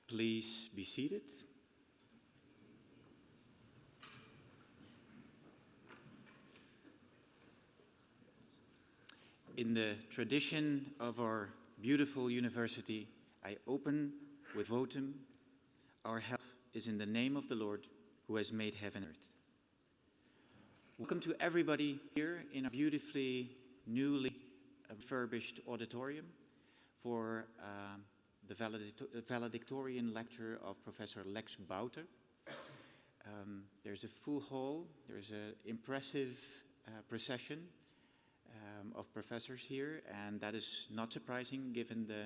Please be seated. In the tradition of our beautiful university, I open with votum. Our help is in the name of the Lord, who has made heaven and earth. Welcome to everybody here in our beautifully newly refurbished auditorium for the Valedictorian Lecture of Professor Lex Bouter. There's a full hall, there's an impressive procession of professors here, and that is not surprising given the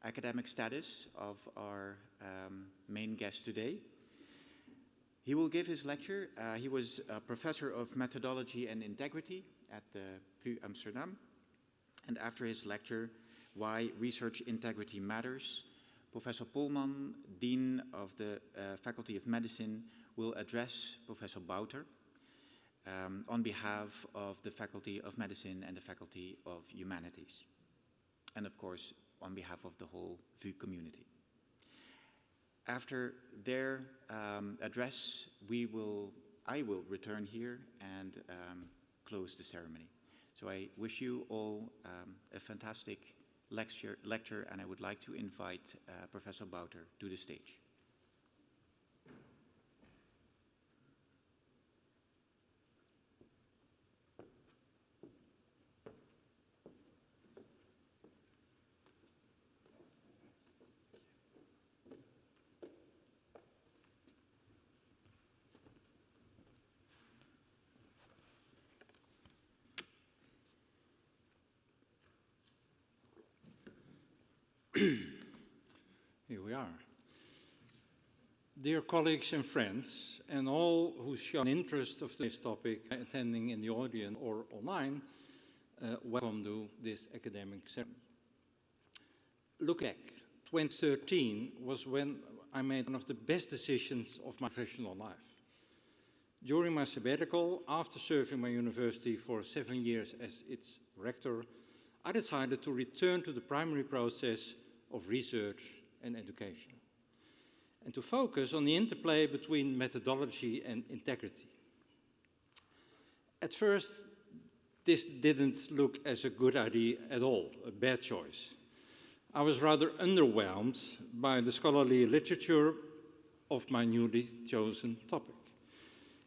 academic status of our main guest today. He will give his lecture. He was a professor of methodology and integrity at the VU Amsterdam, and after his lecture, Why Research Integrity Matters, Professor Polman, Dean of the Faculty of Medicine, will address Professor Bouter on behalf of the Faculty of Medicine and the Faculty of Humanities, and of course on behalf of the whole VU community. After their address, I will return here and close the ceremony. So I wish you all a fantastic lecture, and I would like to invite Professor Bouter to the stage. Here we are. Dear colleagues and friends, and all who show an interest of this topic attending in the audience or online, welcome to this academic ceremony. Look back, 2013 was when I made one of the best decisions of my professional life. During my sabbatical, after serving my university for 7 years as its rector, I decided to return to the primary process of research and education, and to focus on the interplay between methodology and integrity. At first, this didn't look as a good idea at all, a bad choice. I was rather underwhelmed by the scholarly literature, of my newly chosen topic.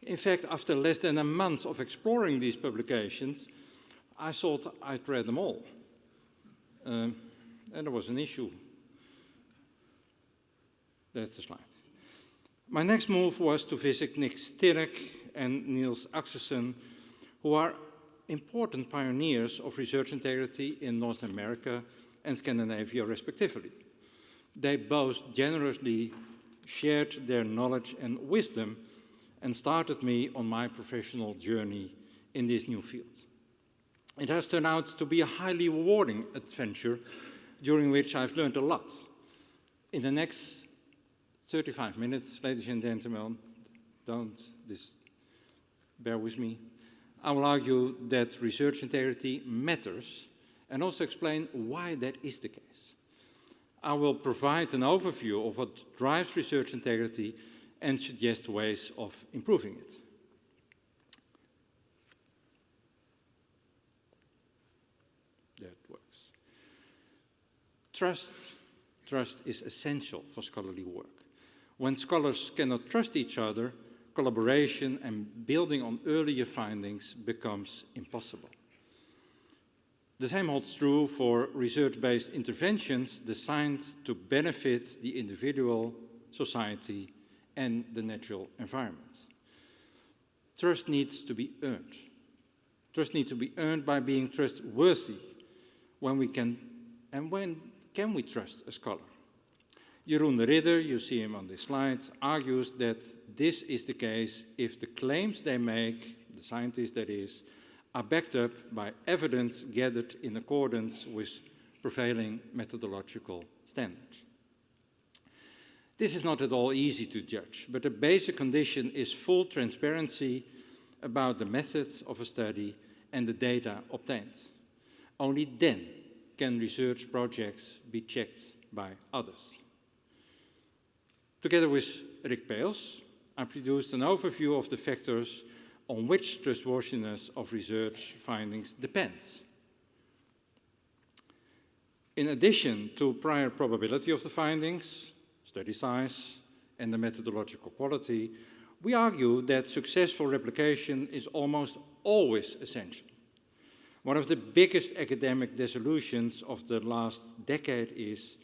In fact, after less than a month of exploring these publications, I thought I'd read them all. And there was an issue. That's the slide. My next move was to visit Nick Stirek and Niels Axelsen, who are important pioneers of research integrity in North America and Scandinavia, respectively. They both generously shared their knowledge and wisdom and started me on my professional journey in this new field. It has turned out to be a highly rewarding adventure during which I've learned a lot. In the next 35 minutes, ladies and gentlemen, bear with me, I will argue that research integrity matters and also explain why that is the case. I will provide an overview of what drives research integrity and suggest ways of improving it. That works. Trust is essential for scholarly work. When scholars cannot trust each other, collaboration and building on earlier findings becomes impossible. The same holds true for research-based interventions designed to benefit the individual, society, and the natural environment. Trust needs to be earned. Trust needs to be earned by being trustworthy. When can we trust a scholar? Jeroen de Ridder, you see him on this slide, argues that this is the case if the claims they make, the scientists that is, are backed up by evidence gathered in accordance with prevailing methodological standards. This is not at all easy to judge, but a basic condition is full transparency about the methods of a study and the data obtained. Only then can research projects be checked by others. Together with Rick Peels, I produced an overview of the factors on which trustworthiness of research findings depends. In addition to prior probability of the findings, study size, and the methodological quality, we argue that successful replication is almost always essential. One of the biggest academic disillusions of the last decade is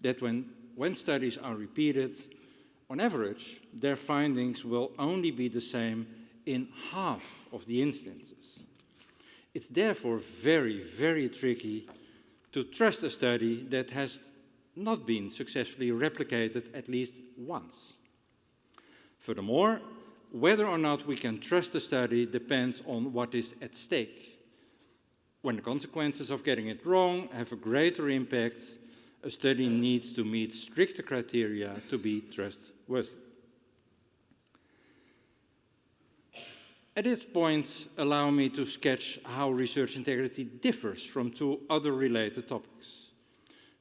that when studies are repeated, on average, their findings will only be the same in half of the instances. It's therefore very, very tricky to trust a study that has not been successfully replicated at least once. Furthermore, whether or not we can trust a study depends on what is at stake. When the consequences of getting it wrong have a greater impact, a study needs to meet stricter criteria to be trustworthy. At this point, allow me to sketch how research integrity differs from two other related topics.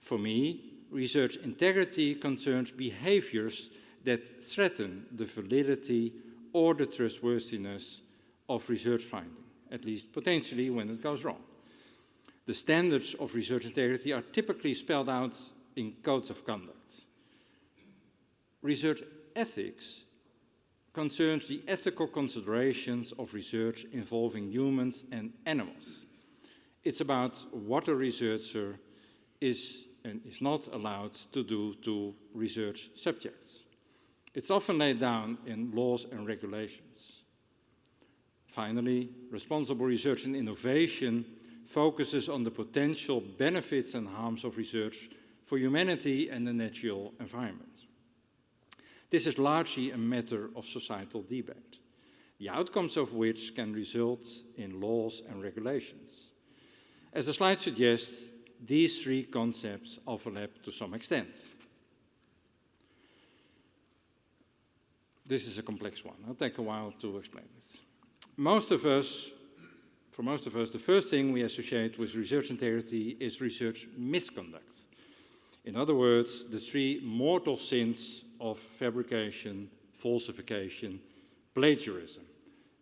For me, research integrity concerns behaviors that threaten the validity or the trustworthiness of research finding, at least potentially when it goes wrong. The standards of research integrity are typically spelled out in codes of conduct. Research ethics concerns the ethical considerations of research involving humans and animals. It's about what a researcher is and is not allowed to do to research subjects. It's often laid down in laws and regulations. Finally, responsible research and innovation focuses on the potential benefits and harms of research for humanity and the natural environment. This is largely a matter of societal debate, the outcomes of which can result in laws and regulations. As the slide suggests, these three concepts overlap to some extent. This is a complex one. It'll take a while to explain it. For most of us, the first thing we associate with research integrity is research misconduct. In other words, the three mortal sins of fabrication, falsification, plagiarism,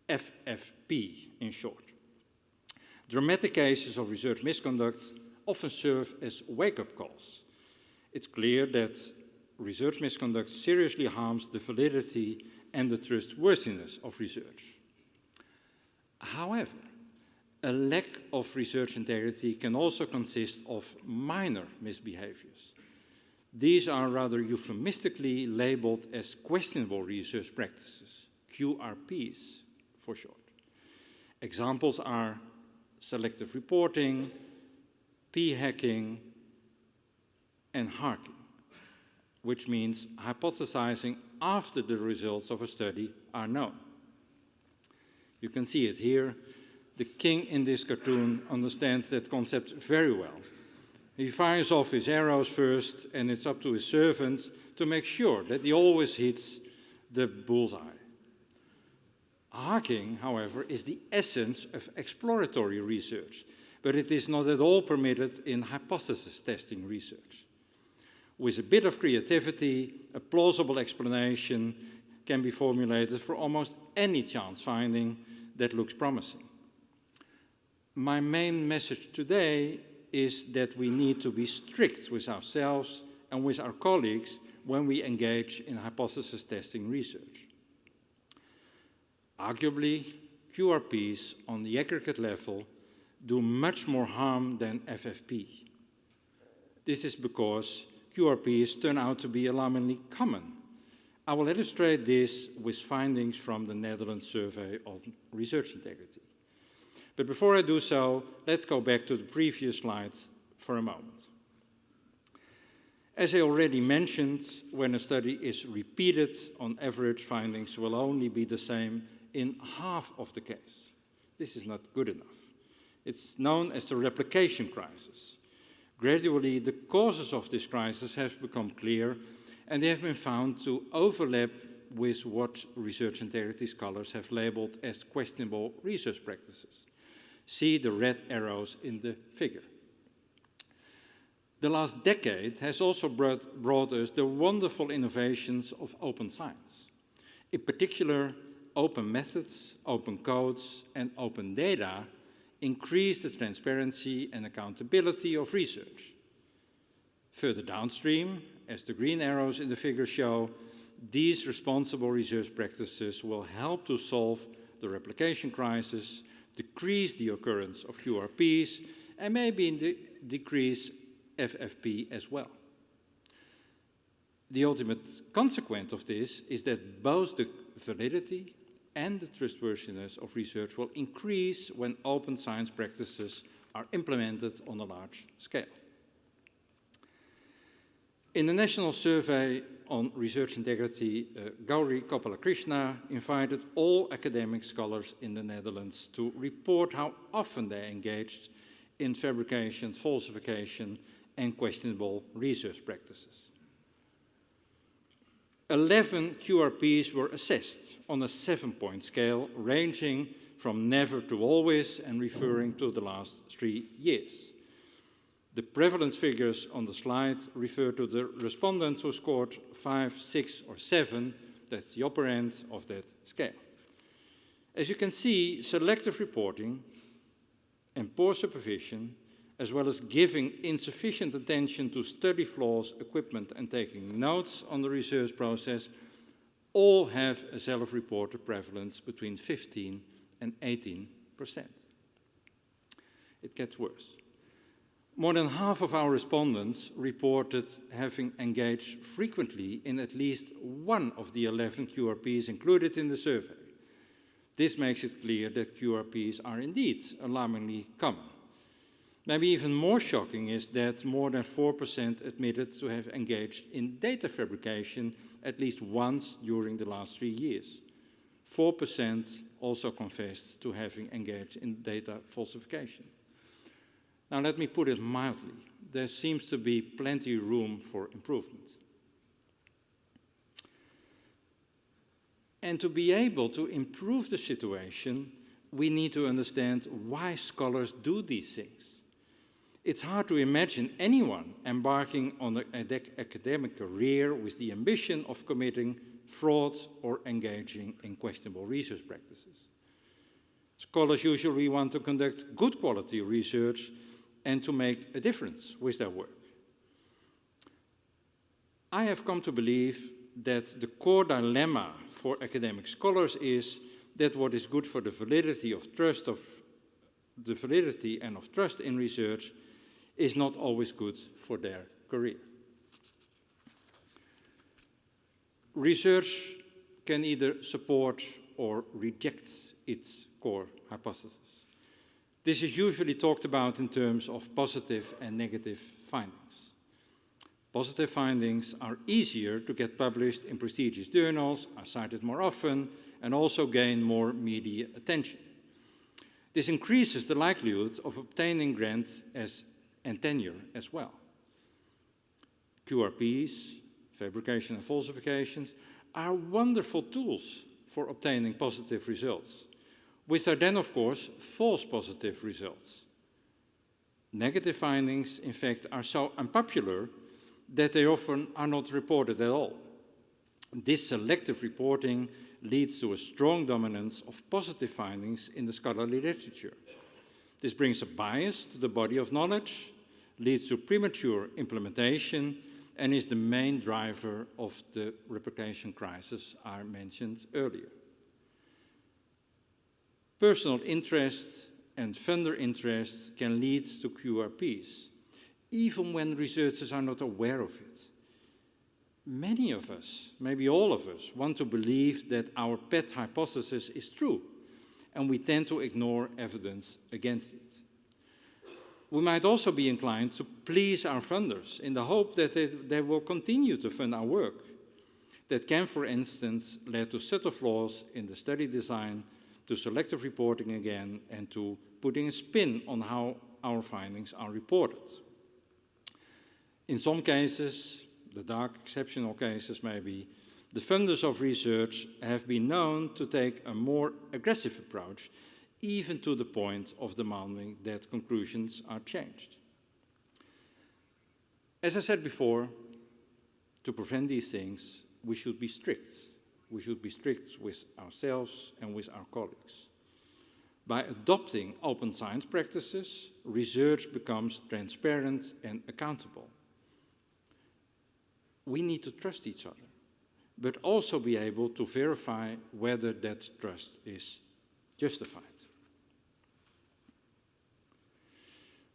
FFP in short. Dramatic cases of research misconduct often serve as wake-up calls. It's clear that research misconduct seriously harms the validity and the trustworthiness of research. However, a lack of research integrity can also consist of minor misbehaviors. These are rather euphemistically labeled as questionable research practices, QRPs for short. Examples are selective reporting, p-hacking, and harking, which means hypothesizing after the results of a study are known. You can see it here. The king in this cartoon understands that concept very well. He fires off his arrows first, and it's up to his servant to make sure that he always hits the bullseye. Harking, however, is the essence of exploratory research, but it is not at all permitted in hypothesis testing research. With a bit of creativity, a plausible explanation can be formulated for almost any chance finding that looks promising. My main message today is that we need to be strict with ourselves and with our colleagues when we engage in hypothesis testing research. Arguably, QRPs on the aggregate level do much more harm than FFP. This is because QRPs turn out to be alarmingly common. I will illustrate this with findings from the Netherlands Survey on Research Integrity. But before I do so, let's go back to the previous slides for a moment. As I already mentioned, when a study is repeated, on average, findings will only be the same in half of the case. This is not good enough. It's known as the replication crisis. Gradually, the causes of this crisis have become clear, and they have been found to overlap with what research integrity scholars have labeled as questionable research practices. See the red arrows in the figure. The last decade has also brought us the wonderful innovations of open science. In particular, open methods, open codes, and open data increase the transparency and accountability of research. Further downstream, as the green arrows in the figure show, these responsible research practices will help to solve the replication crisis, decrease the occurrence of QRPs, and maybe decrease FFP as well. The ultimate consequence of this is that both the validity and the trustworthiness of research will increase when open science practices are implemented on a large scale. In the National Survey on Research Integrity, Gauri Gopalakrishna invited all academic scholars in the Netherlands to report how often they engaged in fabrication, falsification, and questionable research practices. 11 QRPs were assessed on a 7-point scale, ranging from never to always and referring to the last 3 years. The prevalence figures on the slide refer to the respondents who scored 5, 6, or 7. That's the upper end of that scale. As you can see, selective reporting and poor supervision, as well as giving insufficient attention to study flaws, equipment, and taking notes on the research process, all have a self-reported prevalence between 15 and 18%. It gets worse. More than half of our respondents reported having engaged frequently in at least one of the 11 QRPs included in the survey. This makes it clear that QRPs are indeed alarmingly common. Maybe even more shocking is that more than 4% admitted to have engaged in data fabrication at least once during the last 3 years. 4% also confessed to having engaged in data falsification. Now, let me put it mildly. There seems to be plenty of room for improvement. And to be able to improve the situation, we need to understand why scholars do these things. It's hard to imagine anyone embarking on an academic career with the ambition of committing fraud or engaging in questionable research practices. Scholars usually want to conduct good quality research and to make a difference with their work. I have come to believe that the core dilemma for academic scholars is that what is good for the validity and of trust in research is not always good for their career. Research can either support or reject its core hypothesis. This is usually talked about in terms of positive and negative findings. Positive findings are easier to get published in prestigious journals, are cited more often, and also gain more media attention. This increases the likelihood of obtaining grants and tenure as well. QRPs, fabrication and falsifications, are wonderful tools for obtaining positive results, which are then, of course, false positive results. Negative findings, in fact, are so unpopular that they often are not reported at all. This selective reporting leads to a strong dominance of positive findings in the scholarly literature. This brings a bias to the body of knowledge, leads to premature implementation, and is the main driver of the reputation crisis I mentioned earlier. Personal interest and funder interest can lead to QRPs, even when researchers are not aware of it. Many of us, maybe all of us, want to believe that our pet hypothesis is true, and we tend to ignore evidence against it. We might also be inclined to please our funders in the hope that they will continue to fund our work. That can, for instance, lead to subtle flaws in the study design, to selective reporting again, and to putting a spin on how our findings are reported. In some cases, the dark exceptional cases maybe, the funders of research have been known to take a more aggressive approach, even to the point of demanding that conclusions are changed. As I said before, to prevent these things, we should be strict. We should be strict with ourselves and with our colleagues. By adopting open science practices, research becomes transparent and accountable. We need to trust each other, but also be able to verify whether that trust is justified.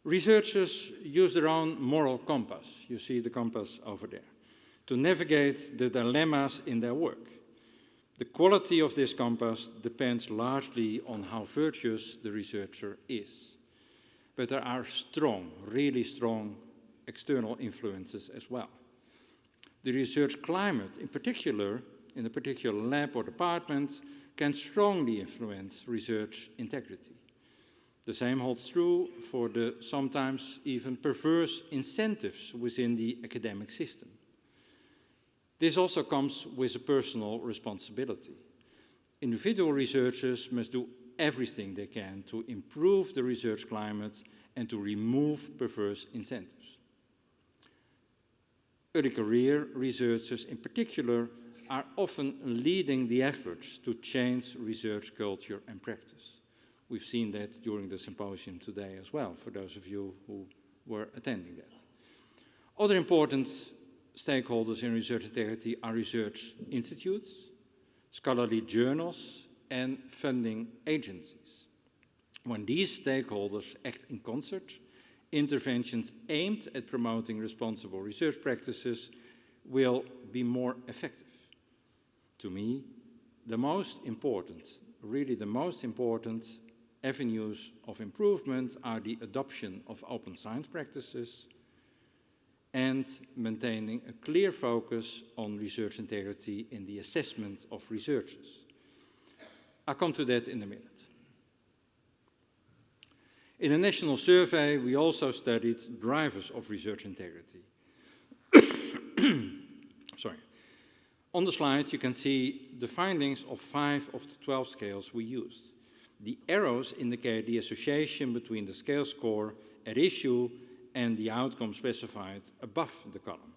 Researchers use their own moral compass, you see the compass over there, to navigate the dilemmas in their work. The quality of this compass depends largely on how virtuous the researcher is. But there are strong, really strong external influences as well. The research climate, in a particular lab or department, can strongly influence research integrity. The same holds true for the sometimes even perverse incentives within the academic system. This also comes with a personal responsibility. Individual researchers must do everything they can to improve the research climate and to remove perverse incentives. Early career researchers in particular are often leading the efforts to change research culture and practice. We've seen that during the symposium today as well, for those of you who were attending that. Other important stakeholders in research integrity are research institutes, scholarly journals, and funding agencies. When these stakeholders act in concert, interventions aimed at promoting responsible research practices will be more effective. To me, the most important, really the most important avenues of improvement are the adoption of open science practices and maintaining a clear focus on research integrity in the assessment of researchers. I'll come to that in a minute. In a national survey, we also studied drivers of research integrity. Sorry. On the slide, you can see the findings of 5 of the 12 scales we used. The arrows indicate the association between the scale score at issue and the outcome specified above the column.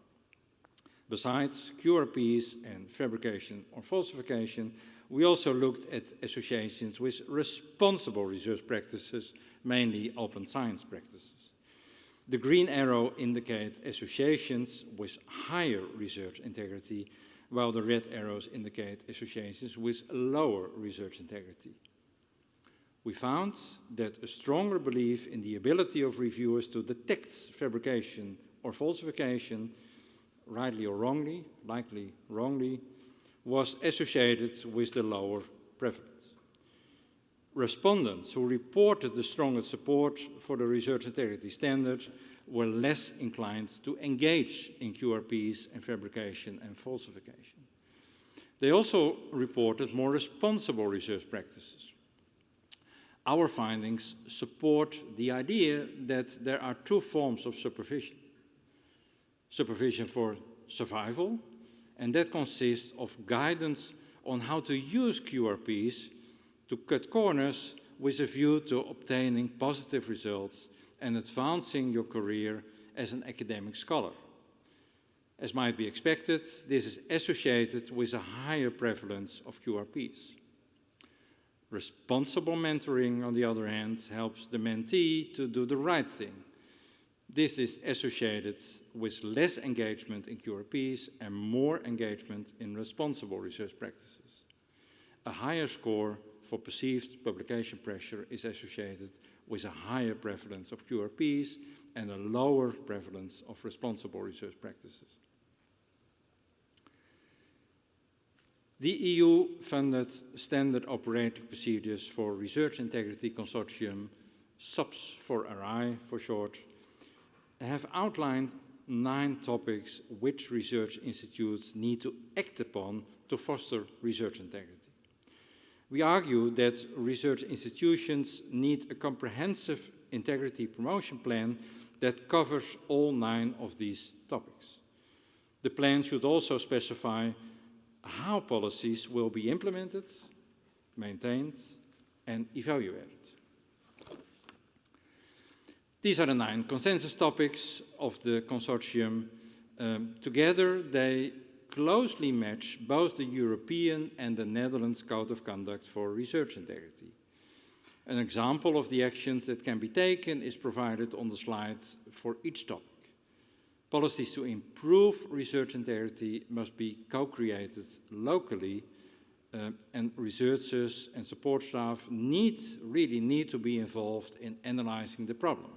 Besides QRPs and fabrication or falsification, we also looked at associations with responsible research practices, mainly open science practices. The green arrow indicates associations with higher research integrity, while the red arrows indicate associations with lower research integrity. We found that a stronger belief in the ability of reviewers to detect fabrication or falsification, rightly or wrongly, likely wrongly, was associated with the lower prevalence. Respondents who reported the strongest support for the research integrity standard were less inclined to engage in QRPs and fabrication and falsification. They also reported more responsible research practices. Our findings support the idea that there are two forms of supervision. Supervision for survival, and that consists of guidance on how to use QRPs to cut corners with a view to obtaining positive results and advancing your career as an academic scholar. As might be expected, this is associated with a higher prevalence of QRPs. Responsible mentoring, on the other hand, helps the mentee to do the right thing. This is associated with less engagement in QRPs and more engagement in responsible research practices. A higher score for perceived publication pressure is associated with a higher prevalence of QRPs and a lower prevalence of responsible research practices. The EU-funded Standard Operating Procedures for Research Integrity Consortium, SOPS for RI for short, have outlined 9 topics which research institutes need to act upon to foster research integrity. We argue that research institutions need a comprehensive integrity promotion plan that covers all 9 of these topics. The plan should also specify how policies will be implemented, maintained, and evaluated. These are the 9 consensus topics of the consortium. Together, they closely match both the European and the Netherlands Code of Conduct for Research Integrity. An example of the actions that can be taken is provided on the slides for each topic. Policies to improve research integrity must be co-created locally, and researchers and support staff really need to be involved in analyzing the problem,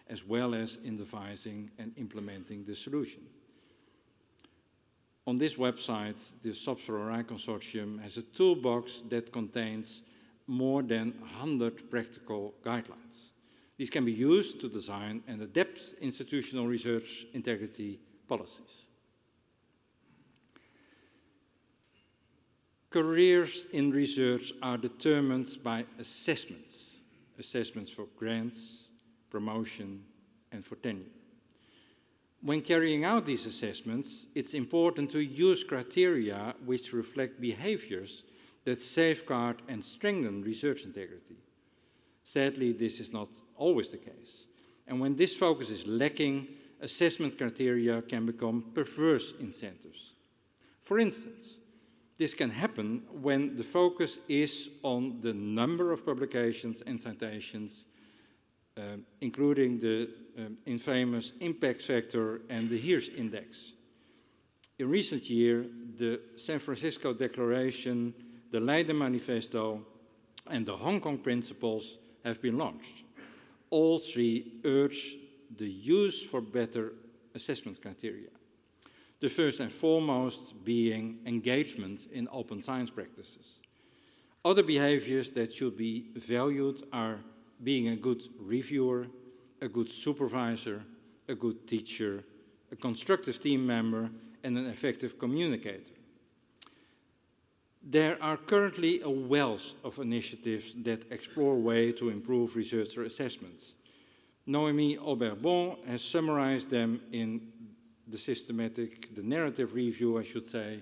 as well as in devising and implementing the solution. On this website, the SOPS for RI Consortium has a toolbox that contains more than 100 practical guidelines. These can be used to design and adapt institutional research integrity policies. Careers in research are determined by assessments. Assessments for grants, promotion, and for tenure. When carrying out these assessments, it's important to use criteria which reflect behaviors that safeguard and strengthen research integrity. Sadly, this is not always the case. And when this focus is lacking, assessment criteria can become perverse incentives. For instance, this can happen when the focus is on the number of publications and citations, including the infamous impact factor and the Hirsch index. In recent years, the San Francisco Declaration, the Leiden Manifesto, and the Hong Kong Principles have been launched. All 3 urge the use for better assessment criteria. The first and foremost being engagement in open science practices. Other behaviors that should be valued are being a good reviewer, a good supervisor, a good teacher, a constructive team member, and an effective communicator. There are currently a wealth of initiatives that explore ways to improve researcher assessments. Noémie Aubert-Bon has summarized them in the narrative review, I should say,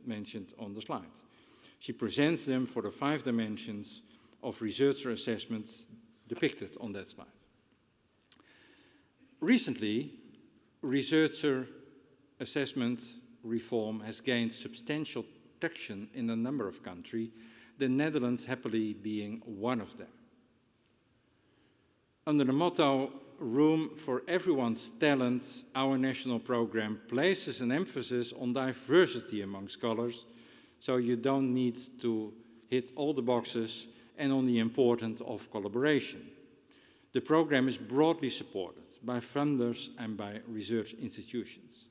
mentioned on the slide. She presents them for the 5 dimensions of researcher assessments depicted on that slide. Recently, researcher assessment reform has gained substantial traction in a number of countries, the Netherlands happily being one of them. Under the motto, room for everyone's talent, our national program places an emphasis on diversity among scholars, so you don't need to hit all the boxes, and on the importance of collaboration. The program is broadly supported by funders and by research institutions.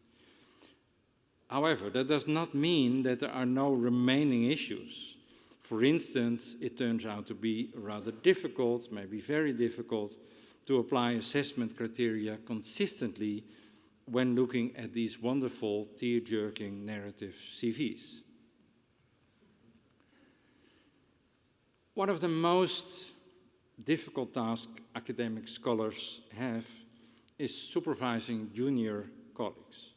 However, that does not mean that there are no remaining issues. For instance, it turns out to be rather difficult, maybe very difficult, to apply assessment criteria consistently when looking at these wonderful tear-jerking narrative CVs. One of the most difficult tasks academic scholars have is supervising junior colleagues.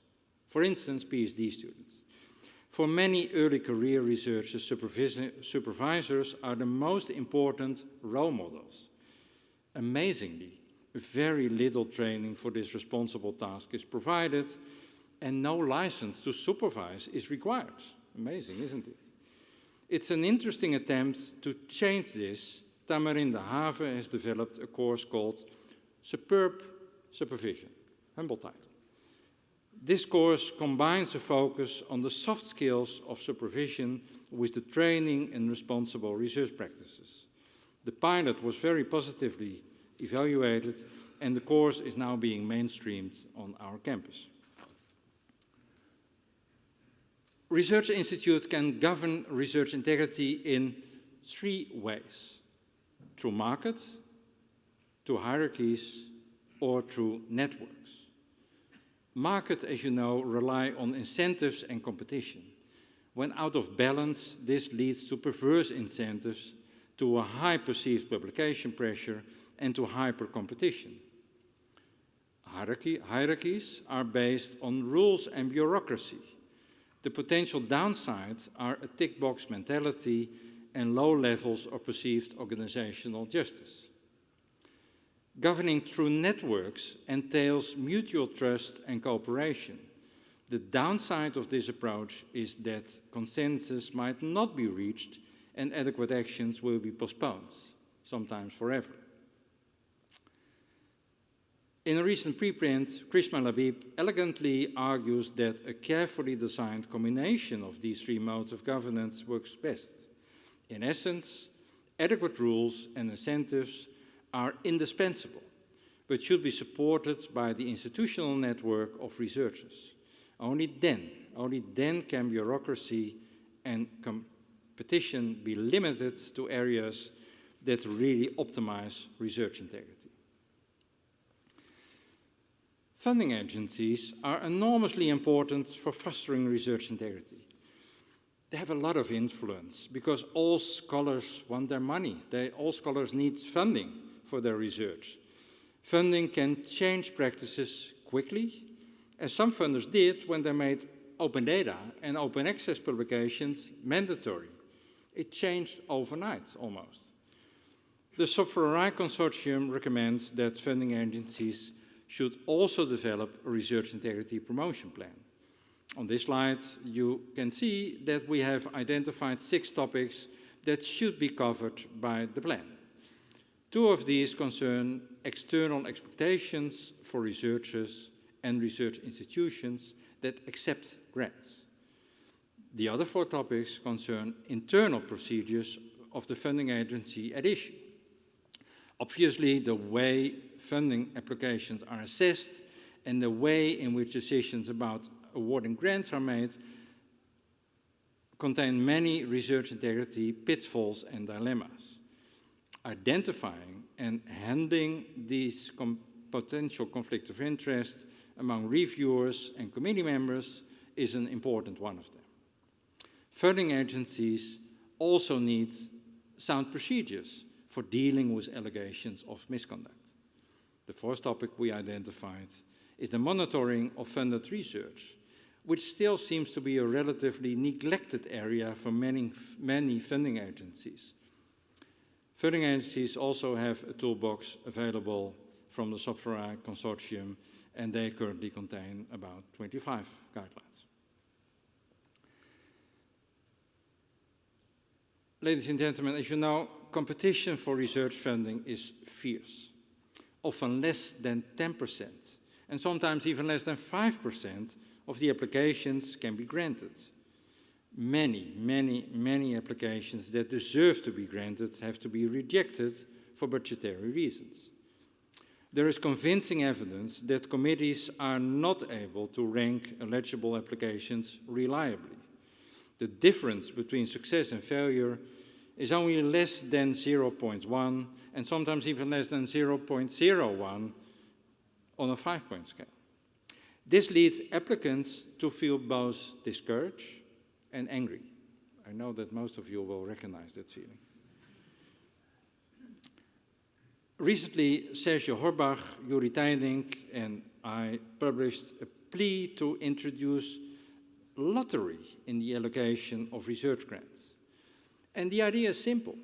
For instance, PhD students. For many early career researchers, supervisors are the most important role models. Amazingly, very little training for this responsible task is provided, and no license to supervise is required. Amazing, isn't it? It's an interesting attempt to change this. Tamarin de Have has developed a course called Superb Supervision, humble title. This course combines a focus on the soft skills of supervision with the training in responsible research practices. The pilot was very positively evaluated, and the course is now being mainstreamed on our campus. Research institutes can govern research integrity in 3 ways: through market, through hierarchies, or through networks. Market, as you know, rely on incentives and competition. When out of balance, this leads to perverse incentives, to a high perceived publication pressure, and to hyper-competition. Hierarchies are based on rules and bureaucracy. The potential downsides are a tick-box mentality and low levels of perceived organizational justice. Governing through networks entails mutual trust and cooperation. The downside of this approach is that consensus might not be reached and adequate actions will be postponed, sometimes forever. In a recent preprint, Krishma Labib elegantly argues that a carefully designed combination of these 3 modes of governance works best. In essence, adequate rules and incentives are indispensable, but should be supported by the institutional network of researchers. Only then can bureaucracy and competition be limited to areas that really optimize research integrity. Funding agencies are enormously important for fostering research integrity. They have a lot of influence because all scholars want their money. All scholars need funding for their research. Funding can change practices quickly, as some funders did when they made open data and open access publications mandatory. It changed overnight, almost. The Vrije Consortium recommends that funding agencies should also develop a research integrity promotion plan. On this slide, you can see that we have identified 6 topics that should be covered by the plan. 2 of these concern external expectations for researchers and research institutions that accept grants. The other 4 topics concern internal procedures of the funding agency at issue. Obviously, the way funding applications are assessed and the way in which decisions about awarding grants are made contain many research integrity pitfalls and dilemmas. Identifying and handling these potential conflicts of interest among reviewers and committee members is an important one of them. Funding agencies also need sound procedures for dealing with allegations of misconduct. The 4th topic we identified is the monitoring of funded research, which still seems to be a relatively neglected area for many funding agencies. Funding agencies also have a toolbox available from the Vrije Consortium, and they currently contain about 25 guidelines. Ladies and gentlemen, as you know, competition for research funding is fierce. often less than 10%, and sometimes even less than 5% of the applications can be granted. Many applications that deserve to be granted have to be rejected for budgetary reasons. There is convincing evidence that committees are not able to rank eligible applications reliably. The difference between success and failure is only less than 0.1 and sometimes even less than 0.01 on a 5-point scale. This leads applicants to feel both discouraged and angry. I know that most of you will recognize that feeling. Recently, Sergio Horbach, Juri Tijnink, and I published a plea to introduce lottery in the allocation of research grants. And the idea is simple.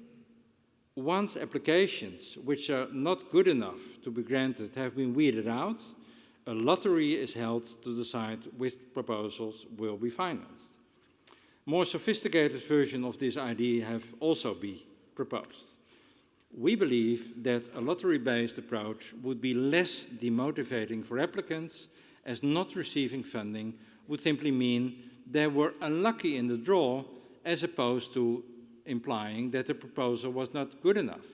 Once applications which are not good enough to be granted have been weeded out, a lottery is held to decide which proposals will be financed. More sophisticated versions of this idea have also been proposed. We believe that a lottery-based approach would be less demotivating for applicants, as not receiving funding would simply mean they were unlucky in the draw, as opposed to implying that the proposal was not good enough.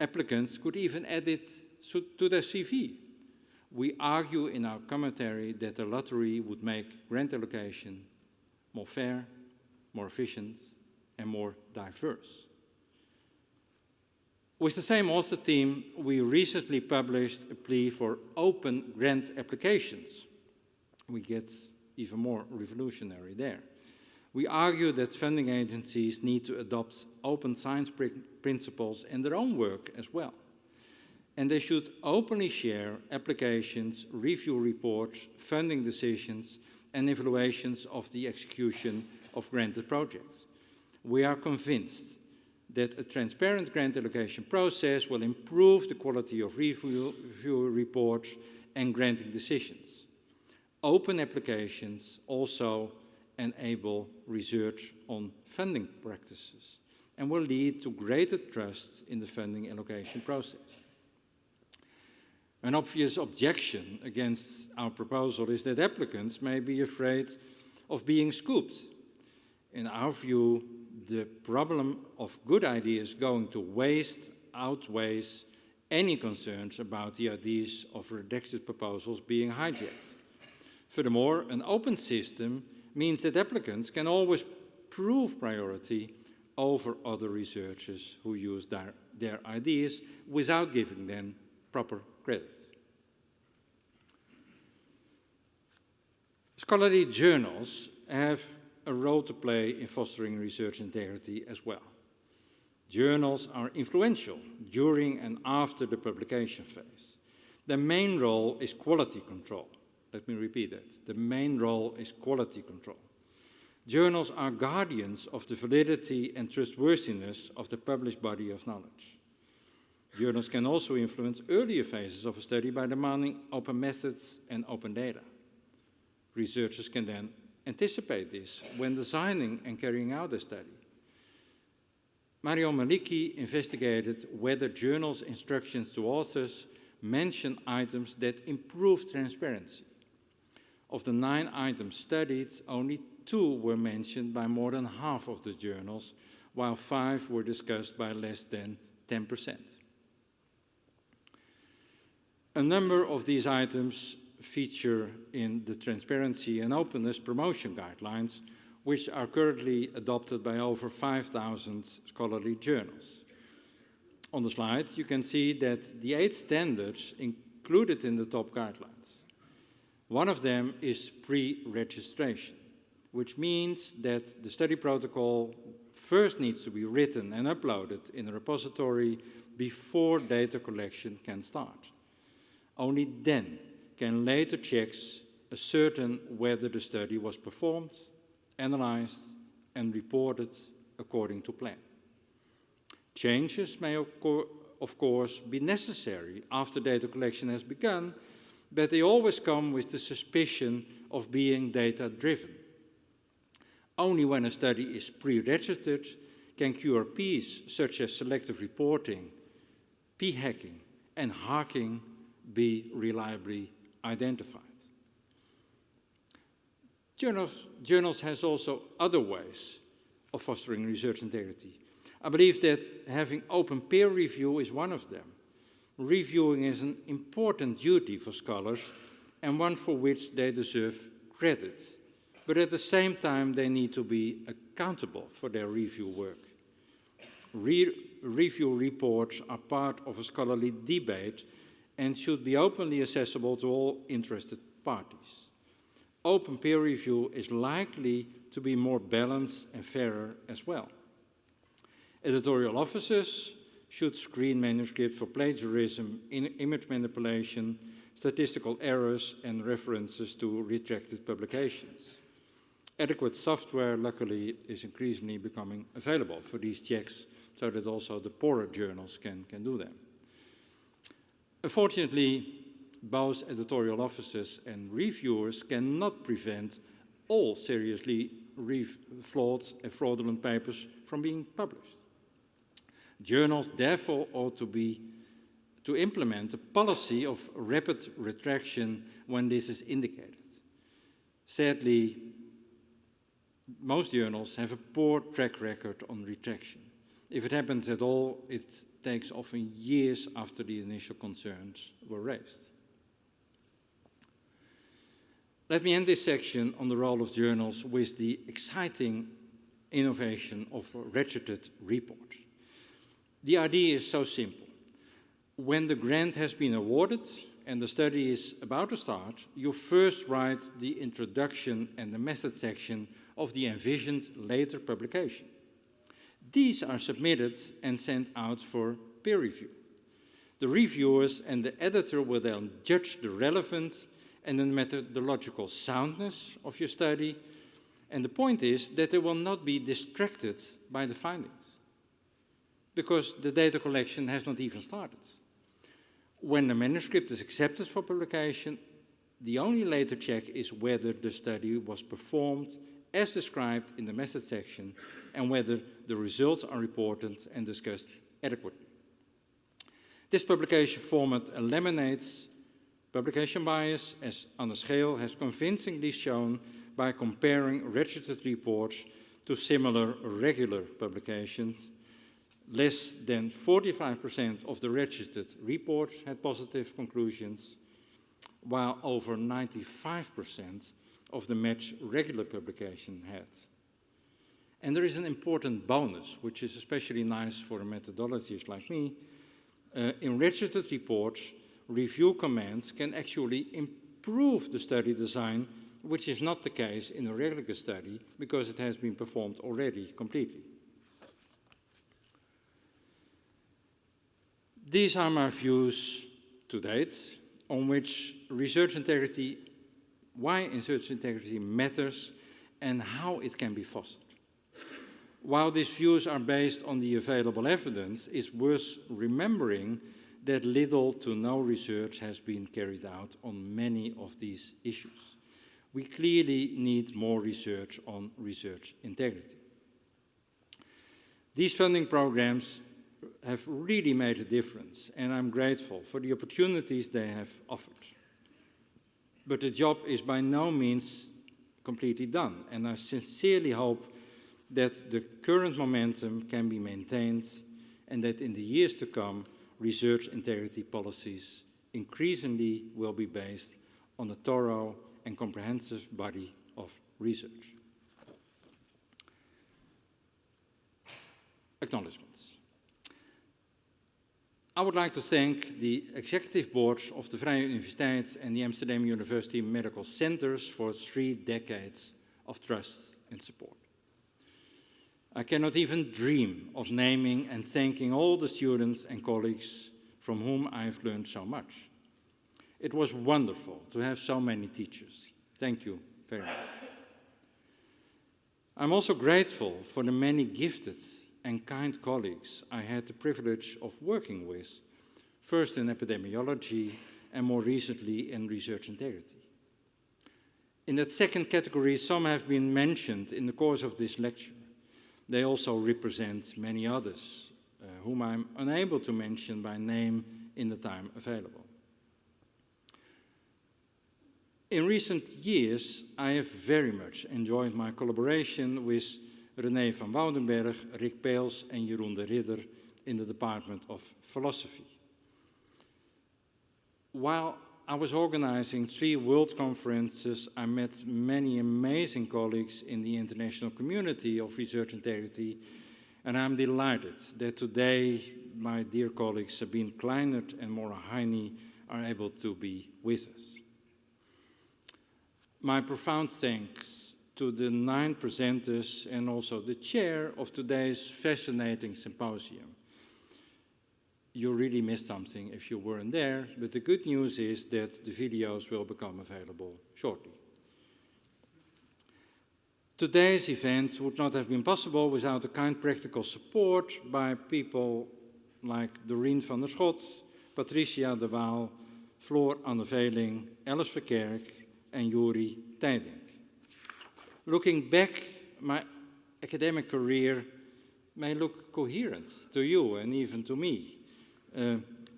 Applicants could even add it to their CV. We argue in our commentary that the lottery would make grant allocation more fair, more efficient, and more diverse. With the same author team, we recently published a plea for open grant applications. We get even more revolutionary there. We argue that funding agencies need to adopt open science principles in their own work as well. And they should openly share applications, review reports, funding decisions, and evaluations of the execution of granted projects. We are convinced that a transparent grant allocation process will improve the quality of review reports and granting decisions. Open applications also enable research on funding practices and will lead to greater trust in the funding allocation process. An obvious objection against our proposal is that applicants may be afraid of being scooped. In our view, the problem of good ideas going to waste outweighs any concerns about the ideas of rejected proposals being hijacked. Furthermore, an open system means that applicants can always prove priority over other researchers who use their ideas without giving them proper credit. Scholarly journals have a role to play in fostering research integrity as well. Journals are influential during and after the publication phase. The main role is quality control. Let me repeat that. The main role is quality control. Journals are guardians of the validity and trustworthiness of the published body of knowledge. Journals can also influence earlier phases of a study by demanding open methods and open data. Researchers can then anticipate this when designing and carrying out a study. Marion Maliki investigated whether journals' instructions to authors mention items that improve transparency. Of the 9 items studied, only 2 were mentioned by more than half of the journals, while 5 were discussed by less than 10%. A number of these items feature in the Transparency and Openness Promotion Guidelines, which are currently adopted by over 5,000 scholarly journals. On the slide, you can see that the 8 standards included in the top guidelines. One of them is pre-registration, which means that the study protocol first needs to be written and uploaded in a repository before data collection can start. Only then can later checks ascertain whether the study was performed, analyzed, and reported according to plan. Changes may, of course, be necessary after data collection has begun, but they always come with the suspicion of being data-driven. Only when a study is pre-registered can QRPs such as selective reporting, p-hacking, and hacking be reliably identified. Journals has also other ways of fostering research integrity. I believe that having open peer review is one of them. Reviewing is an important duty for scholars and one for which they deserve credit. But at the same time, they need to be accountable for their review work. Review reports are part of a scholarly debate and should be openly accessible to all interested parties. Open peer review is likely to be more balanced and fairer as well. Editorial offices should screen manuscripts for plagiarism, image manipulation, statistical errors, and references to retracted publications. Adequate software, luckily, is increasingly becoming available for these checks so that also the poorer journals can do them. Unfortunately, both editorial offices and reviewers cannot prevent all seriously flawed and fraudulent papers from being published. Journals therefore ought to implement a policy of rapid retraction when this is indicated. Sadly, most journals have a poor track record on retraction. If it happens at all, it takes often years after the initial concerns were raised. Let me end this section on the role of journals with the exciting innovation of registered reports. The idea is so simple. When the grant has been awarded and the study is about to start, you first write the introduction and the method section of the envisioned later publication. These are submitted and sent out for peer review. The reviewers and the editor will then judge the relevance and the methodological soundness of your study, and the point is that they will not be distracted by the findings, because the data collection has not even started. When the manuscript is accepted for publication, the only later check is whether the study was performed as described in the method section and whether the results are reported and discussed adequately. This publication format eliminates publication bias, as Anders Geel has convincingly shown by comparing registered reports to similar regular publications. Less than 45% of the registered reports had positive conclusions, while over 95% of the matched regular publication had. And there is an important bonus, which is especially nice for a methodologist like me. In registered reports, review comments can actually improve the study design, which is not the case in a regular study because it has been performed already completely. These are my views to date on which research integrity, why research integrity matters and how it can be fostered. While these views are based on the available evidence, it's worth remembering that little to no research has been carried out on many of these issues. We clearly need more research on research integrity. These funding programs have really made a difference, and I'm grateful for the opportunities they have offered. But the job is by no means completely done, and I sincerely hope that the current momentum can be maintained and that in the years to come, research integrity policies increasingly will be based on a thorough and comprehensive body of research. Acknowledgements. I would like to thank the executive boards of the Vrije Universiteit and the Amsterdam University Medical Centers for 3 decades of trust and support. I cannot even dream of naming and thanking all the students and colleagues from whom I have learned so much. It was wonderful to have so many teachers. Thank you very much. I'm also grateful for the many gifted and kind colleagues I had the privilege of working with, first in epidemiology and more recently in research integrity. In that second category, some have been mentioned in the course of this lecture. They also represent many others, whom I'm unable to mention by name in the time available. In recent years, I have very much enjoyed my collaboration with René van Woudenberg, Rick Peels and Jeroen de Ridder in the Department of Philosophy. While I was organizing 3 world conferences, I met many amazing colleagues in the international community of research integrity, and I'm delighted that today my dear colleagues Sabine Kleinert and Maura Heine are able to be with us. My profound thanks to the 9 presenters and also the chair of today's fascinating symposium. You really missed something if you weren't there, but the good news is that the videos will become available shortly. Today's events would not have been possible without the kind practical support by people like Doreen van der Schot, Patricia de Waal, Floor Anne Veling, Alice Verkerk, and Juri Tijdink. Looking back, my academic career may look coherent to you and even to me.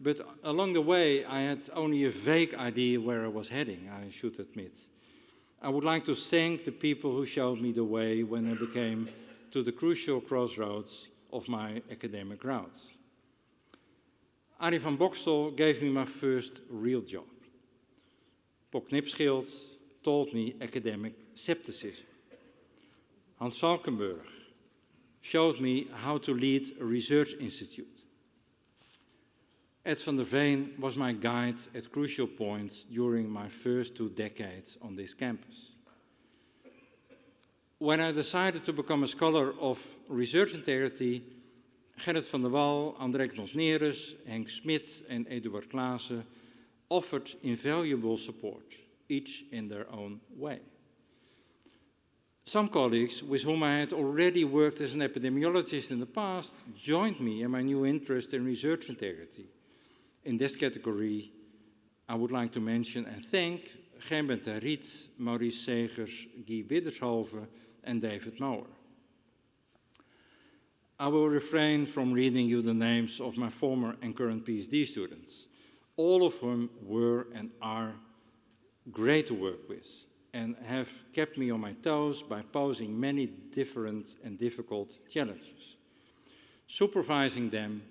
But along the way, I had only a vague idea where I was heading, I should admit. I would like to thank the people who showed me the way when I came to the crucial crossroads of my academic routes. Arie van Bokstel gave me my first real job. Pok Knipschild taught me academic skepticism. Hans Valkenburg showed me how to lead a research institute. Ed van der Veen was my guide at crucial points during my first 2 decades on this campus. When I decided to become a scholar of research integrity, Gerrit van der Wal, André Knot-Neres, Henk Smit and Eduard Klaassen offered invaluable support, each in their own way. Some colleagues with whom I had already worked as an epidemiologist in the past joined me in my new interest in research integrity. In this category, I would like to mention and thank Gerben ten Riet, Maurice Segers, Guy Biddershoven, and David Maurer. I will refrain from reading you the names of my former and current PhD students, all of whom were and are great to work with and have kept me on my toes by posing many different and difficult challenges. Supervising them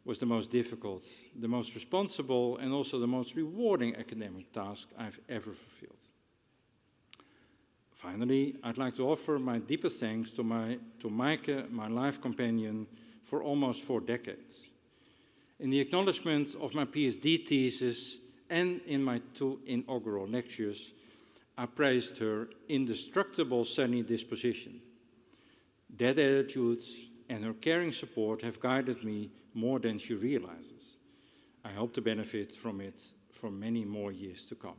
was the most difficult, the most responsible, and also the most rewarding academic task I've ever fulfilled. Finally, I'd like to offer my deepest thanks to Maaike, my life companion, for almost 4 decades. In the acknowledgement of my PhD thesis and in my 2 inaugural lectures, I praised her indestructible sunny disposition. That attitude and her caring support have guided me more than she realizes. I hope to benefit from it for many more years to come.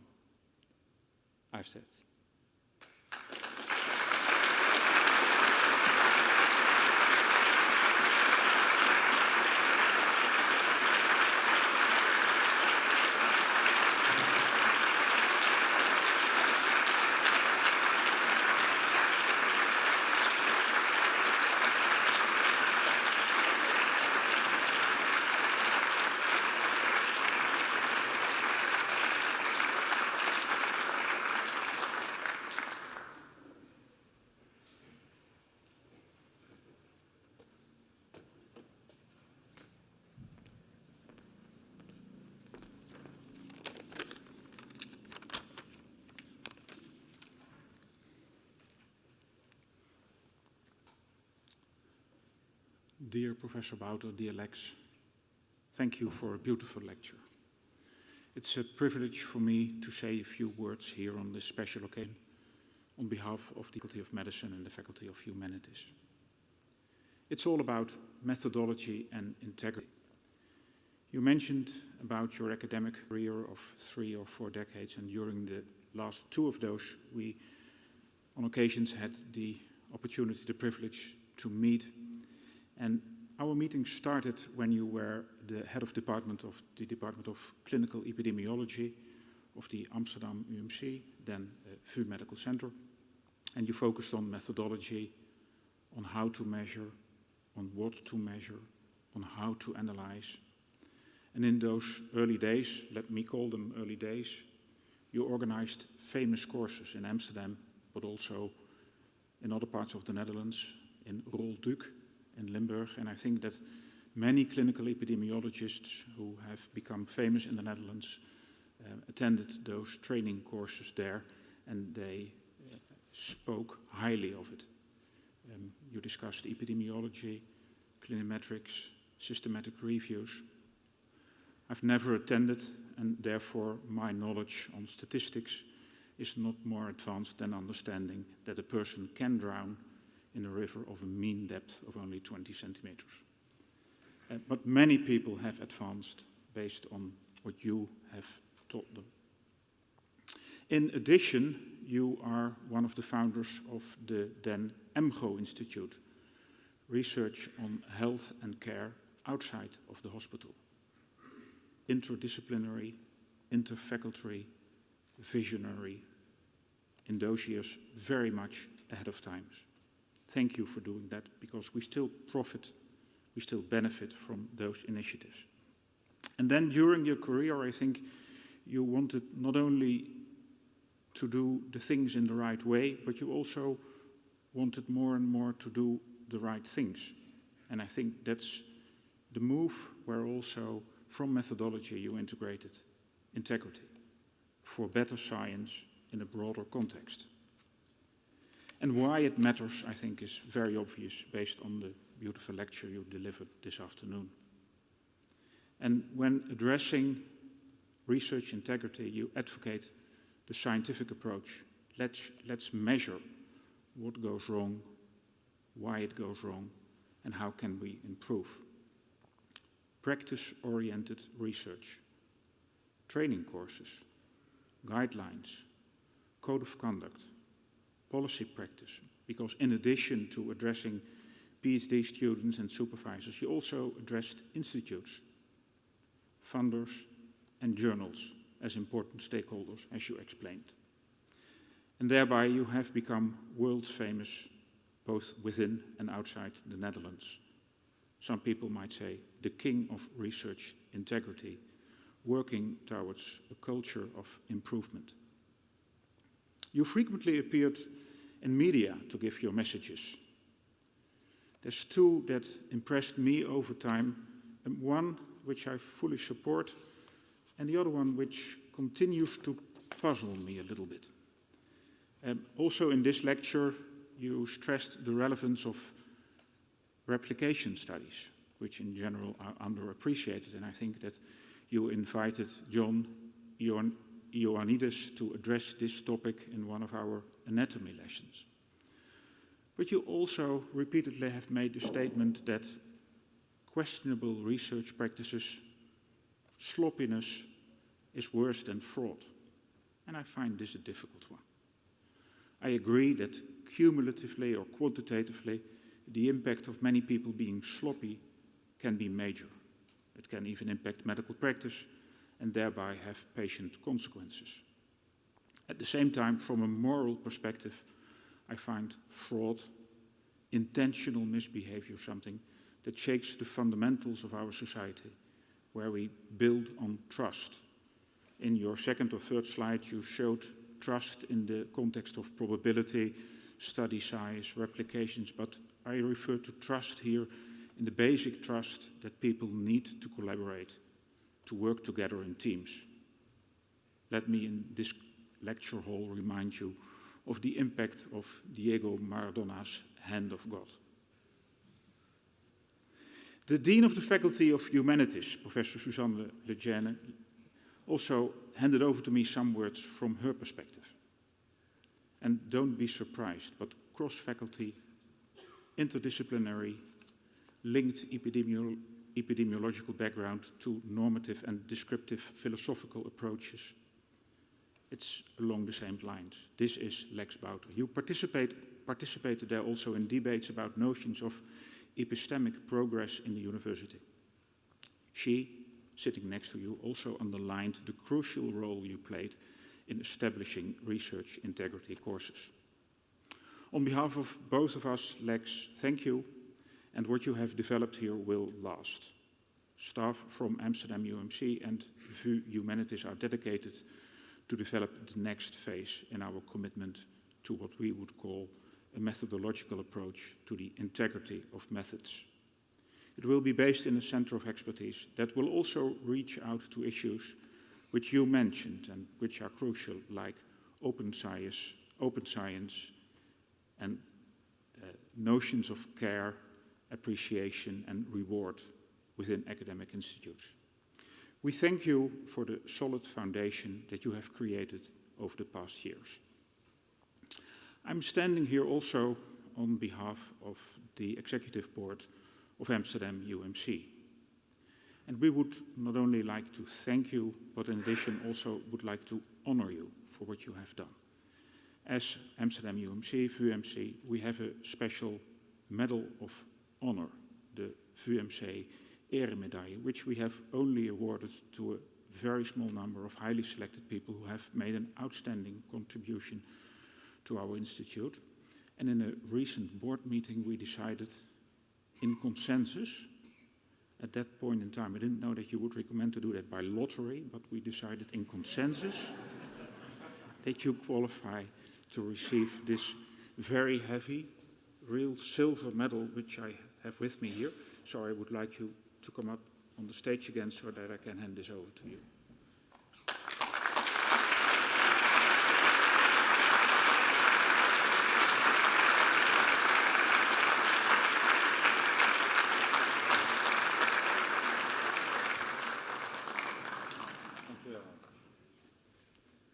I've said. Dear Professor Bouter, dear Lex, thank you for a beautiful lecture. It's a privilege for me to say a few words here on this special occasion on behalf of the Faculty of Medicine and the Faculty of Humanities. It's all about methodology and integrity. You mentioned about your academic career of 3 or 4 decades, and during the last 2 of those, we on occasions had the opportunity, the privilege to meet. And our meeting started when you were the head of department of the Department of Clinical Epidemiology of the AmsterdamUMC, then VU Medical Center. And you focused on methodology, on how to measure, on what to measure, on how to analyze. And in those early days, let me call them early days, you organized famous courses in Amsterdam, but also in other parts of the Netherlands, in Rolduc, in Limburg, and I think that many clinical epidemiologists who have become famous in the Netherlands attended those training courses there, and they spoke highly of it. You discussed epidemiology, clinometrics, systematic reviews. I've never attended, and therefore my knowledge on statistics is not more advanced than understanding that a person can drown in a river of a mean depth of only 20 centimeters. But many people have advanced based on what you have taught them. In addition, you are one of the founders of the then EMGO Institute, research on health and care outside of the hospital. Interdisciplinary, interfaculty, visionary, in those years very much ahead of times. Thank you for doing that, because we still benefit from those initiatives. And then during your career, I think you wanted not only to do the things in the right way, but you also wanted more and more to do the right things. And I think that's the move where also from methodology you integrated integrity for better science in a broader context. And why it matters, I think, is very obvious based on the beautiful lecture you delivered this afternoon. And when addressing research integrity, you advocate the scientific approach. Let's measure what goes wrong, why it goes wrong, and how can we improve. Practice-oriented research, training courses, guidelines, code of conduct, policy practice, because in addition to addressing PhD students and supervisors, you also addressed institutes, funders, and journals as important stakeholders, as you explained. And thereby you have become world famous, both within and outside the Netherlands. Some people might say the king of research integrity, working towards a culture of improvement. You frequently appeared in media to give your messages. There's two that impressed me over time, and one which I fully support, and the other one which continues to puzzle me a little bit. Also in this lecture, you stressed the relevance of replication studies, which in general are underappreciated, and I think that you invited John Ioannidis to address this topic in one of our anatomy lessons. But you also repeatedly have made the statement that questionable research practices, sloppiness, is worse than fraud. And I find this a difficult one. I agree that cumulatively or quantitatively, the impact of many people being sloppy can be major. It can even impact medical practice and thereby have patient consequences. At the same time, from a moral perspective, I find fraud, intentional misbehavior, something that shakes the fundamentals of our society, where we build on trust. In your second or third slide, you showed trust in the context of probability, study size, replications, but I refer to trust here in the basic trust that people need to collaborate, to work together in teams. Let me in this lecture hall remind you of the impact of Diego Maradona's hand of God. The Dean of the Faculty of Humanities, Professor Suzanne Lejeune, also handed over to me some words from her perspective. And don't be surprised, but cross-faculty, interdisciplinary, linked epidemiological background to normative and descriptive philosophical approaches. It's along the same lines. This is Lex Bouter. You participated there also in debates about notions of epistemic progress in the university. She, sitting next to you, also underlined the crucial role you played in establishing research integrity courses. On behalf of both of us, Lex, thank you, and what you have developed here will last. Staff from AmsterdamUMC and Vrije Humanities are dedicated to develop the next phase in our commitment to what we would call a methodological approach to the integrity of methods. It will be based in a center of expertise that will also reach out to issues which you mentioned and which are crucial, like open science and notions of care, appreciation and reward within academic institutes. We thank you for the solid foundation that you have created over the past years. I'm standing here also on behalf of the Executive Board of AmsterdamUMC. And we would not only like to thank you, but in addition also would like to honor you for what you have done. As AmsterdamUMC, VUMC, we have a special Medal of Honor, the VUMC Eremedaille, which we have only awarded to a very small number of highly selected people who have made an outstanding contribution to our institute. And in a recent board meeting, we decided in consensus, at that point in time, I didn't know that you would recommend to do that by lottery, but we decided in consensus that you qualify to receive this very heavy, real silver medal, which I have with me here. So I would like you to come up on the stage again so that I can hand this over to you.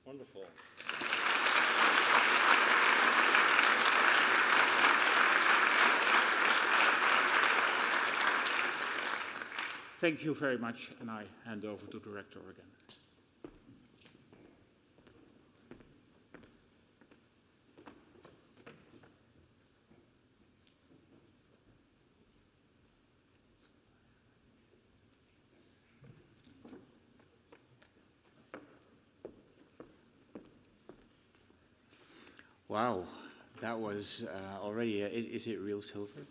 Wonderful. Thank you very much, and I hand over to the Rector again. Wow, that was already, is it real silver?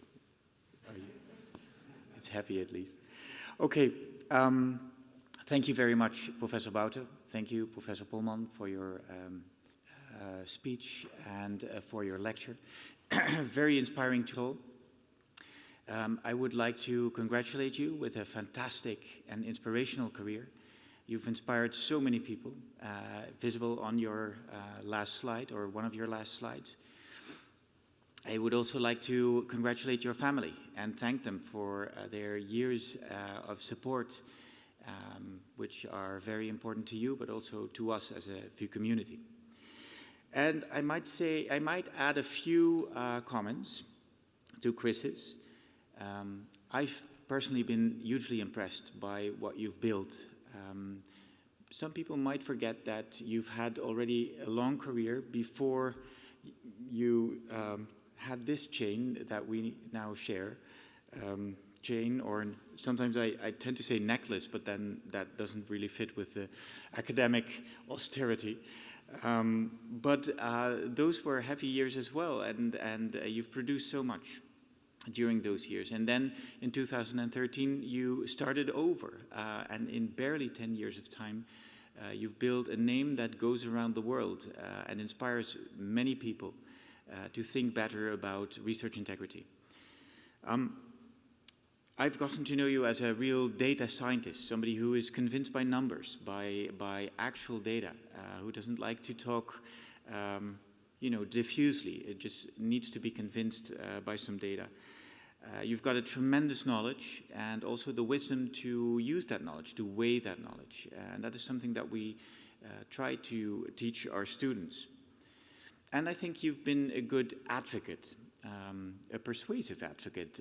It's heavy at least. Okay, thank you very much, Professor Bouter. Thank you, Professor Polman, for your speech and for your lecture. Very inspiring tool. I would like to congratulate you with a fantastic and inspirational career. You've inspired so many people, visible on your last slide, or one of your last slides. I would also like to congratulate your family and thank them for their years of support, which are very important to you, but also to us as a VU community. And I might add a few comments to Chris's. I've personally been hugely impressed by what you've built. Some people might forget that you've had already a long career before you had this chain that we now share. Chain, or sometimes I tend to say necklace, but then that doesn't really fit with the academic austerity. But those were heavy years as well, and you've produced so much during those years. And then in 2013, you started over, and in barely 10 years of time, you've built a name that goes around the world and inspires many people to think better about research integrity. I've gotten to know you as a real data scientist, somebody who is convinced by numbers, by actual data, who doesn't like to talk diffusely. It just needs to be convinced by some data. You've got a tremendous knowledge and also the wisdom to use that knowledge, to weigh that knowledge. And that is something that we try to teach our students. And I think you've been a good advocate, a persuasive advocate.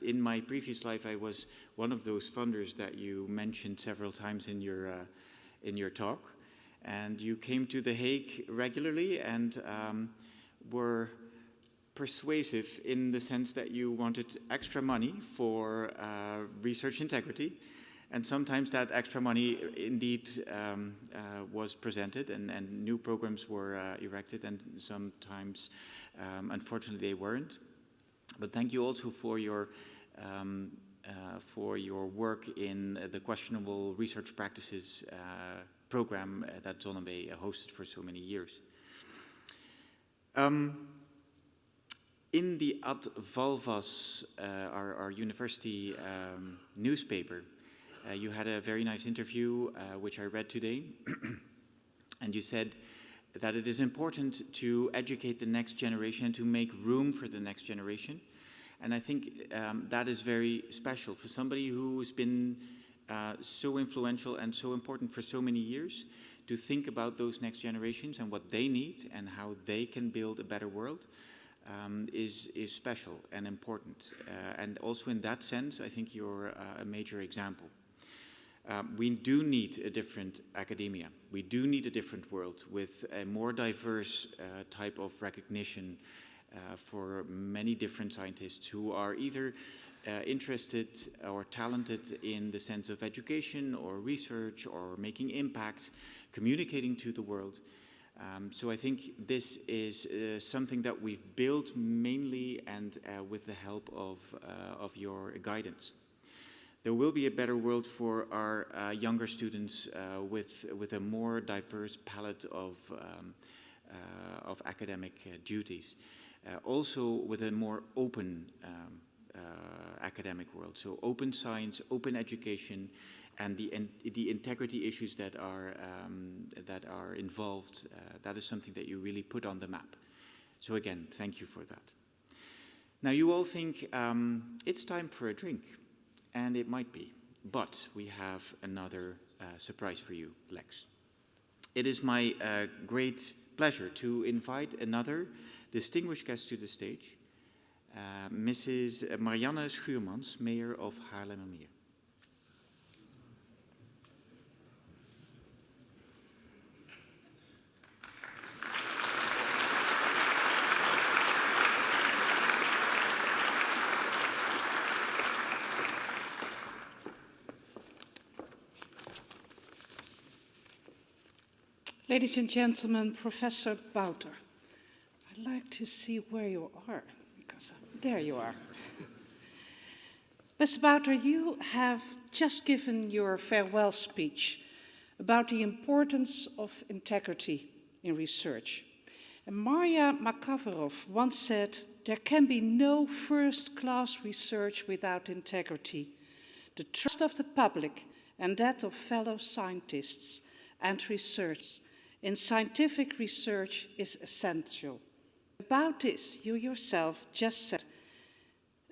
In my previous life, I was one of those funders that you mentioned several times in your talk. And you came to The Hague regularly and were persuasive in the sense that you wanted extra money for research integrity. And sometimes that extra money indeed was presented and new programs were erected, and sometimes, unfortunately, they weren't. But thank you also for your for your work in the Questionable Research Practices program that Zonnebay hosted for so many years. In the Ad Valvas, our university newspaper, you had a very nice interview, which I read today, and you said that it is important to educate the next generation and to make room for the next generation. And I think that is very special for somebody who's been so influential and so important for so many years, to think about those next generations and what they need and how they can build a better world is special and important. And also in that sense, I think you're a major example. We do need a different academia. We do need a different world with a more diverse type of recognition for many different scientists who are either interested or talented in the sense of education or research or making impact, communicating to the world. So I think this is something that we've built mainly and with the help of your guidance. There will be a better world for our younger students with a more diverse palette of academic duties. Also with a more open academic world. So open science, open education, and the integrity issues that are involved, that is something that you really put on the map. So again, thank you for that. Now you all think it's time for a drink, and it might be, but we have another surprise for you, Lex. It is my great pleasure to invite another distinguished guest to the stage, Mrs. Marianne Schuurmans, Mayor of Haarlemmermeer. Ladies and gentlemen, Professor Bouter, I'd like to see where you are, because there you are. Mr. Bouter, you have just given your farewell speech about the importance of integrity in research. And Marya Makavarov once said, there can be no first-class research without integrity. The trust of the public and that of fellow scientists and researchers in scientific research is essential. About this, you yourself just said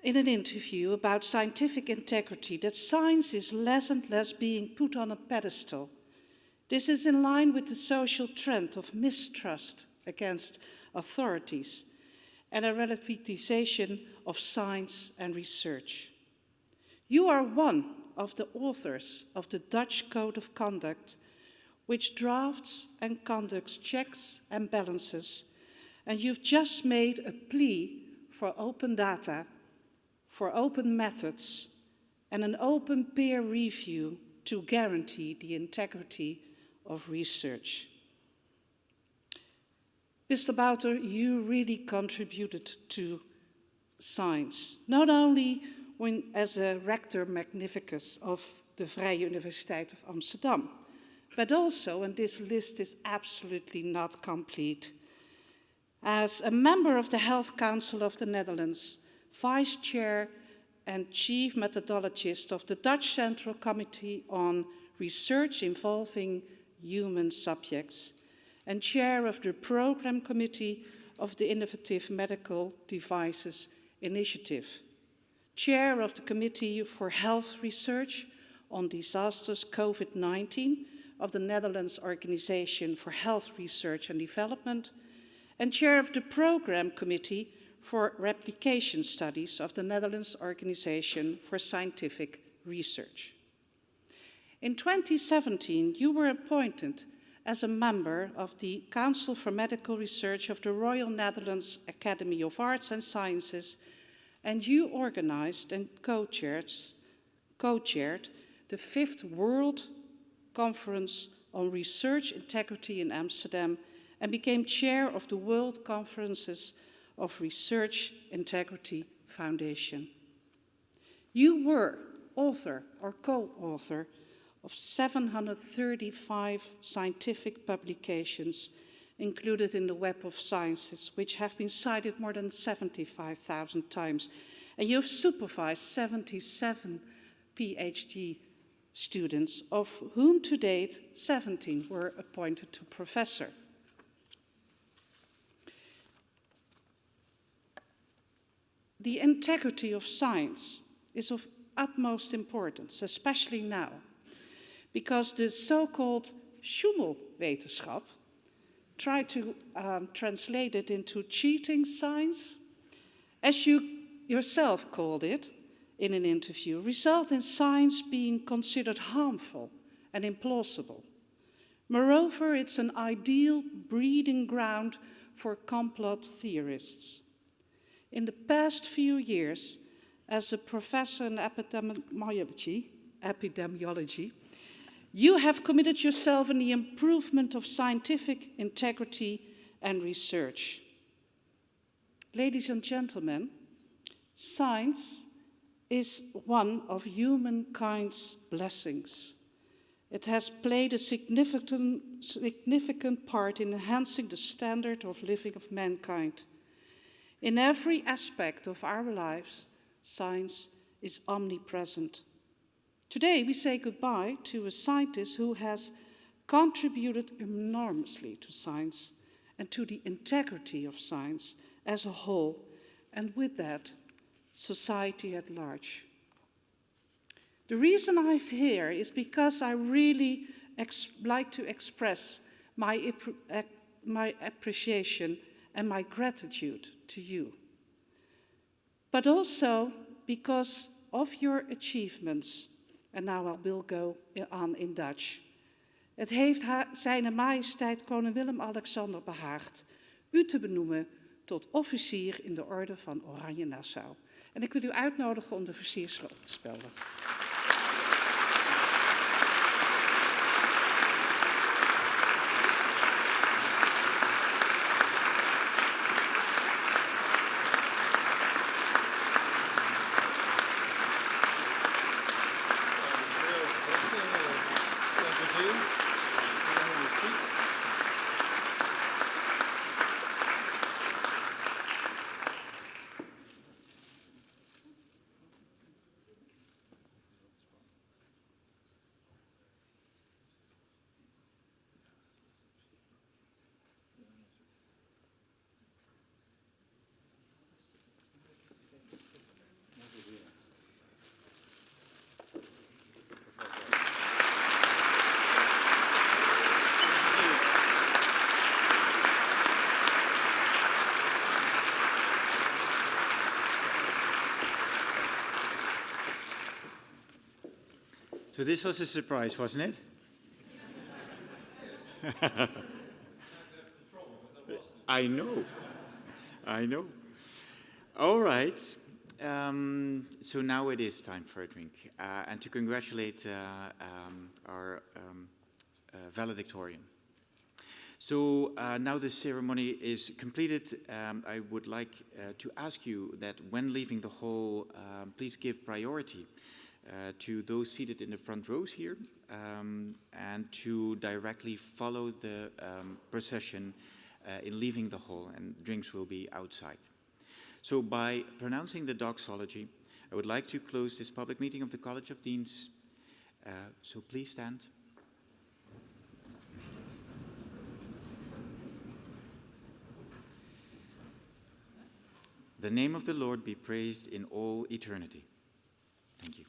in an interview about scientific integrity that science is less and less being put on a pedestal. This is in line with the social trend of mistrust against authorities and a relativization of science and research. You are one of the authors of the Dutch Code of Conduct, which drafts and conducts checks and balances, and you've just made a plea for open data, for open methods, and an open peer review to guarantee the integrity of research. Mr. Bouter, you really contributed to science, not only as a rector magnificus of the Vrije Universiteit of Amsterdam, but also, and this list is absolutely not complete, as a member of the Health Council of the Netherlands, Vice Chair and Chief Methodologist of the Dutch Central Committee on Research Involving Human Subjects, and Chair of the Program Committee of the Innovative Medical Devices Initiative, Chair of the Committee for Health Research on Disasters COVID-19, of the Netherlands Organization for Health Research and Development, and Chair of the Program Committee for Replication Studies of the Netherlands Organization for Scientific Research. In 2017, you were appointed as a member of the Council for Medical Research of the Royal Netherlands Academy of Arts and Sciences, and you organized and co-chaired the 5th World Conference on Research Integrity in Amsterdam and became chair of the World Conferences of Research Integrity Foundation. You were author or co-author of 735 scientific publications included in the Web of Sciences, which have been cited more than 75,000 times. And you've supervised 77 PhD students, of whom to date 17 were appointed to professor. The integrity of science is of utmost importance, especially now, because the so-called Schummelwetenschap tried to translate it into cheating science, as you yourself called it in an interview, result in science being considered harmful and implausible. Moreover, it's an ideal breeding ground for complot theorists. In the past few years, as a professor in epidemiology, you have committed yourself in the improvement of scientific integrity and research. Ladies and gentlemen, science is one of humankind's blessings. It has played a significant part in enhancing the standard of living of mankind. In every aspect of our lives, science is omnipresent. Today, we say goodbye to a scientist who has contributed enormously to science and to the integrity of science as a whole, and with that, society at large. The reason I'm here is because I really like to express my appreciation and my gratitude to you, but also because of your achievements. En now I will go on in Dutch. Het heeft Zijne Majesteit Koning Willem-Alexander behaagd u te benoemen tot officier in de orde van Oranje-Nassau. En ik wil u uitnodigen om de versiersel op te spelden. So this was a surprise, wasn't it? I know. All right. So now it is time for a drink. And to congratulate our valedictorian. So now the ceremony is completed. I would like to ask you that when leaving the hall, please give priority to those seated in the front rows here, and to directly follow the procession in leaving the hall, and drinks will be outside. So by pronouncing the doxology, I would like to close this public meeting of the College of Deans. So please stand. The name of the Lord be praised in all eternity. Thank you.